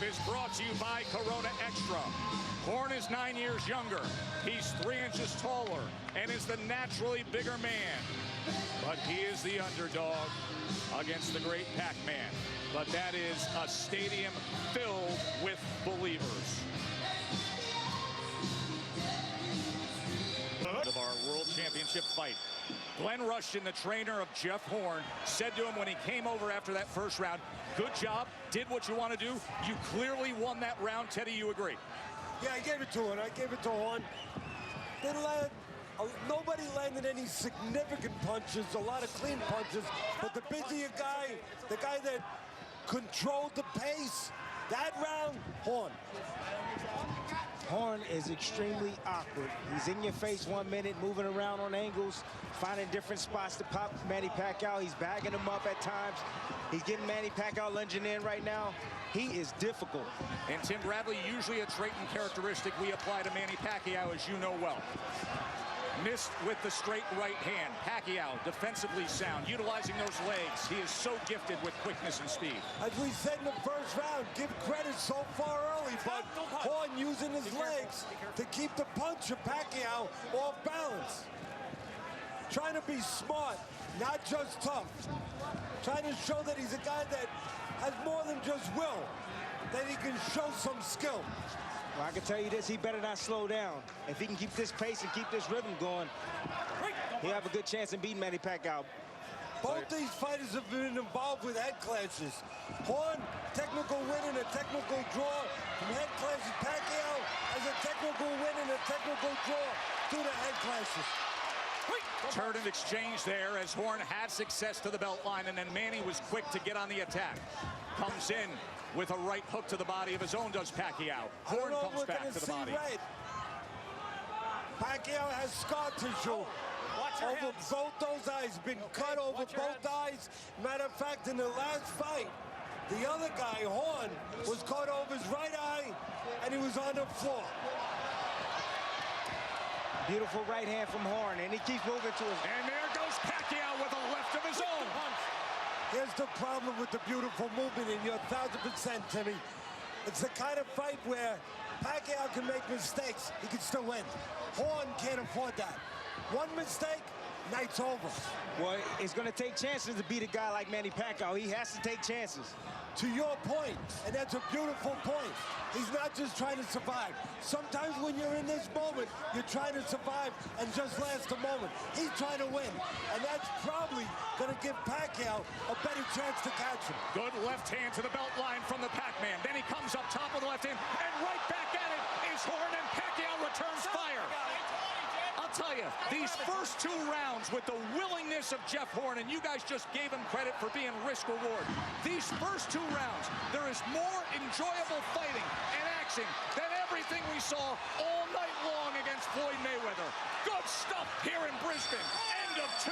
is brought to you by Corona Extra. Horn is 9 years younger. He's 3 inches taller and is the naturally bigger man. But he is the underdog against the great Pacman. But that is a stadium filled with believers. Of our World Championship fight. Glenn Rushton, the trainer of Jeff Horn, said to him when he came over after that first round, good job, did what you want to do. You clearly won that round. Teddy, you agree? Yeah, I gave it to him. I gave it to Horn. Nobody landed any significant punches, a lot of clean punches, but the busier guy, the guy that controlled the pace, that round, Horn. Horn is extremely awkward. He's in your face 1 minute, moving around on angles, finding different spots to pop Manny Pacquiao. He's bagging him up at times. He's getting Manny Pacquiao lunging in right now. He is difficult. And Tim Bradley, usually a trait and characteristic we apply to Manny Pacquiao, as you know well. Missed with the straight right hand. Pacquiao, defensively sound, utilizing those legs. He is so gifted with quickness and speed. As we said in the first round, give credit so far early, but Horn using his legs to keep the punch of Pacquiao off balance. Trying to be smart, not just tough. Trying to show that he's a guy that has more than just will, that he can show some skill. Well, I can tell you this, he better not slow down. If he can keep this pace and keep this rhythm going, he'll have a good chance in beating Manny Pacquiao. Both these fighters have been involved with head clashes. Horn, technical win and a technical draw from head clashes. Pacquiao has a technical win and a technical draw through the head clashes. Turn and exchange there as Horn had success to the belt line, and then Manny was quick to get on the attack. Comes in with a right hook to the body of his own, does Pacquiao. Horn comes back to the body. Red. Pacquiao has scar tissue over both those eyes, been cut over both eyes. Matter of fact, in the last fight, the other guy, Horn, was caught over his right eye, and he was on the floor. Beautiful right hand from Horn, and he keeps moving to his... And there goes Pacquiao with a left of his own. Here's the problem with the beautiful movement, and you're 1,000%, Timmy. It's the kind of fight where Pacquiao can make mistakes. He can still win. Horn can't afford that. One mistake, night's over. Well, it's going to take chances to beat a guy like Manny Pacquiao. He has to take chances. To your point, and that's a beautiful point, he's not just trying to survive. Sometimes when you're in this moment, you're trying to survive and just last a moment. He's trying to win, and that's probably going to give Pacquiao a better chance to catch him. Good left hand to the belt line from the Pacman. Then he comes up top with the left hand, and right back at it is Horn, and Pacquiao returns fire. I'll tell you, these first 2 rounds with the willingness of Jeff Horn, and you guys just gave him credit for being risk-reward. These first 2 rounds, there is more enjoyable fighting and action than everything we saw all night long against Floyd Mayweather. Good stuff here in Brisbane. End of 2.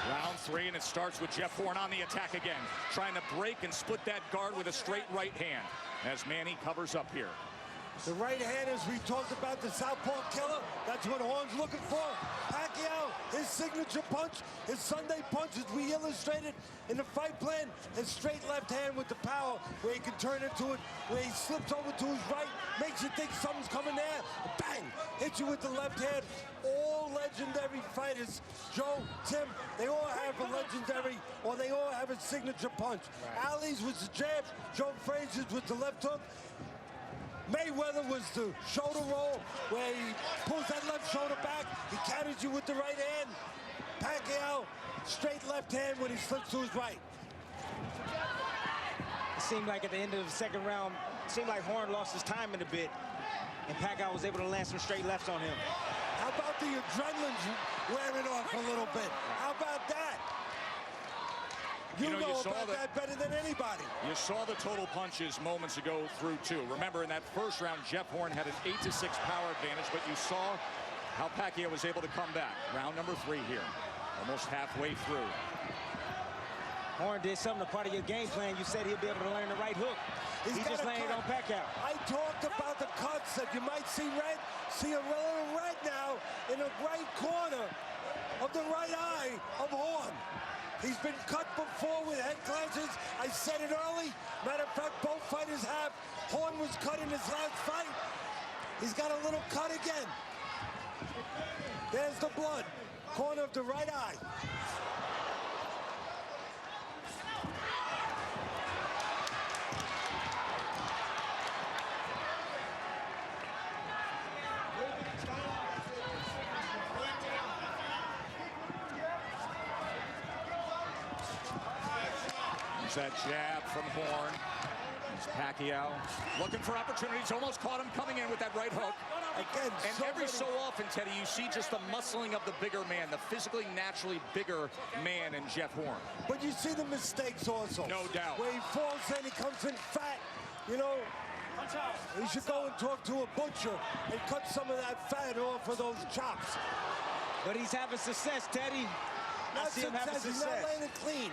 Round 3, and it starts with Jeff Horn on the attack again, trying to break and split that guard with a straight right hand as Manny covers up here. The right hand, as we talked about, the southpaw killer, that's what Horn's looking for. Pacquiao, his signature punch, his Sunday punch, as we illustrated in the fight plan, his straight left hand with the power, where he can turn into it, where he slips over to his right, makes you think something's coming there, bang, hits you with the left hand. All legendary fighters, Joe, Tim, they all have a legendary, or they all have a signature punch. Right. Ali's was the jab, Joe Frazier's with the left hook. Mayweather was the shoulder roll, where he pulls that left shoulder back, he counters you with the right hand. Pacquiao, straight left hand when he slips to his right. It seemed like at the end of the second round, it seemed like Horn lost his timing a bit, and Pacquiao was able to land some straight lefts on him. How about the adrenaline wearing off a little bit? How about that? You know about that better than anybody. You saw the total punches moments ago through 2. Remember, in that first round, Jeff Horn had an 8-6 power advantage, but you saw how Pacquiao was able to come back. Round number 3 here, almost halfway through. Horn did something, a part of your game plan. You said he'll be able to learn the right hook. He just landed on Pacquiao. I talked about the cuts that you might see red. See a little red now in the right corner of the right eye of Horn. He's been cut before with head clashes. I said it early. Matter of fact, both fighters have. Horn was cut in his last fight. He's got a little cut again. There's the blood. Corner of the right eye. That jab from Horn. It's Pacquiao looking for opportunities. Almost caught him coming in with that right hook. Again, and every so often, Teddy, you see just the muscling of the bigger man, the physically, naturally bigger man in Jeff Horn. But you see the mistakes also. No doubt. Where he falls in, he comes in fat. You know, he should go and talk to a butcher and cut some of that fat off of those chops. But he's having success, Teddy. I see him having He's not success. landing clean.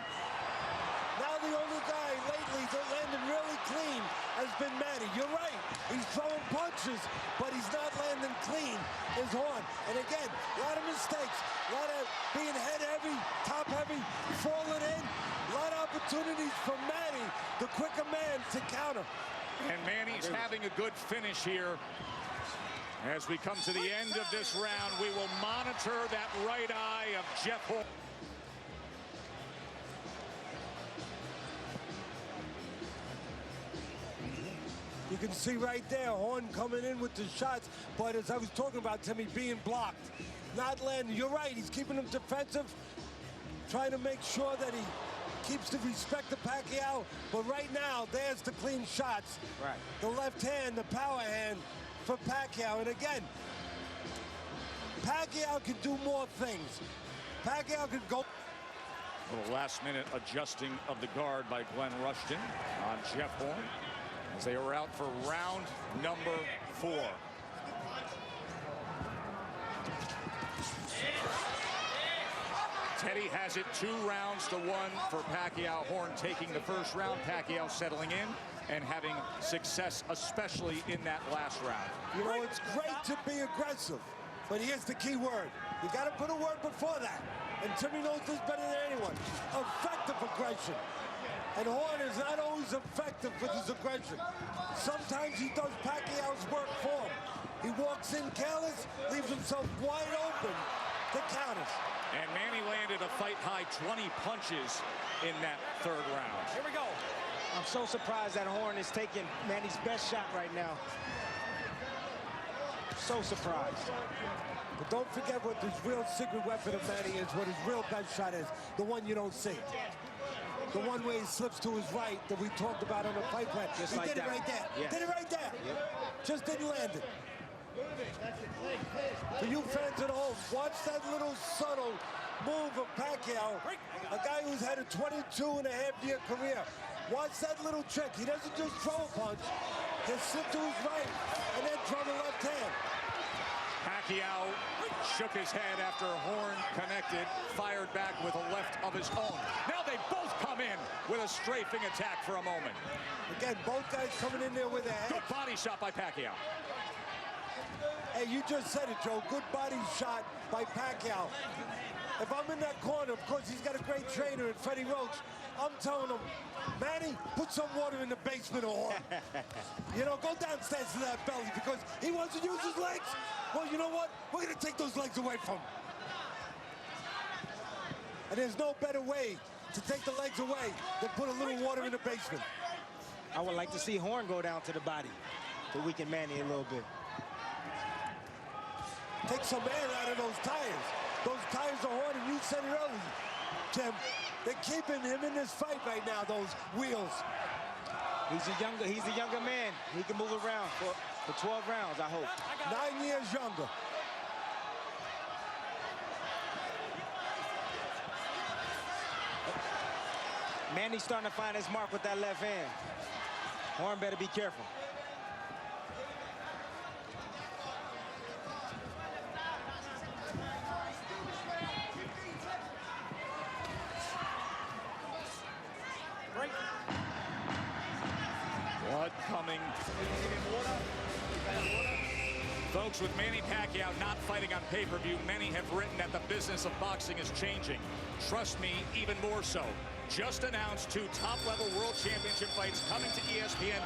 Now the only guy lately that landed really clean has been Manny. You're right. He's throwing punches, but he's not landing clean is Horn. And again, a lot of mistakes. A lot of being head heavy, top heavy, falling in. A lot of opportunities for Manny, the quicker man, to counter. And Manny's having a good finish here. As we come to the end of this round, we will monitor that right eye of Jeff Horn. You can see right there, Horn coming in with the shots, but as I was talking about, Timmy, being blocked, not landing. You're right, he's keeping him defensive, trying to make sure that he keeps the respect of Pacquiao, but right now, there's the clean shots. Right. The left hand, the power hand for Pacquiao, and again, Pacquiao can do more things. Pacquiao can go. A little last-minute adjusting of the guard by Glenn Rushton on Jeff Horn, as they were out for round number 4. Teddy has it 2 rounds to 1 for Pacquiao. Horn taking the first round. Pacquiao settling in and having success, especially in that last round. You know, it's great to be aggressive, but here's the key word. You got to put a word before that. And Timmy knows this better than anyone. Effective aggression. And Horn is not always effective with his aggression. Sometimes he does Pacquiao's work for him. He walks in careless, leaves himself wide open to counters. And Manny landed a fight-high 20 punches in that 3rd round. Here we go. I'm so surprised that Horn is taking Manny's best shot right now. So surprised. But don't forget what his real secret weapon of Manny is, what his real best shot is, the one you don't see. The one where he slips to his right that we talked about on the fight plan. Just he like did that. it right there. Yeah. Did it right there. Yep. Just didn't land it. For you fans at home, watch that little subtle move of Pacquiao, a guy who's had a 22-and-a-half-year career. Watch that little trick. He doesn't just throw a punch. He'll slip to his right and then throw the left hand. Pacquiao shook his head after Horn connected, fired back with a left of his own. Now they both come in with a strafing attack for a moment. Again, both guys coming in there with their head. Good body shot by Pacquiao. Hey, you just said it, Joe. Good body shot by Pacquiao. If I'm in that corner, of course, he's got a great trainer in Freddie Roach. I'm telling him, Manny, put some water in the basement of Horn. You know, go downstairs to that belly because he wants to use his legs. Well, you know what? We're going to take those legs away from him. And there's no better way to take the legs away than put a little water in the basement. I would like to see Horn go down to the body to weaken Manny a little bit. Take some air out of those tires. Those tires are Horn, and you said it earlier, Tim. They're keeping him in this fight right now, those wheels. He's a younger man. He can move around for 12 rounds, I hope. 9 years younger. Manny's starting to find his mark with that left hand. Horn better be careful. Blood coming. Folks, with Manny Pacquiao not fighting on pay-per-view, many have written that the business of boxing is changing. Trust me, even more so. Just announced 2 top-level world championship fights coming to ESPN.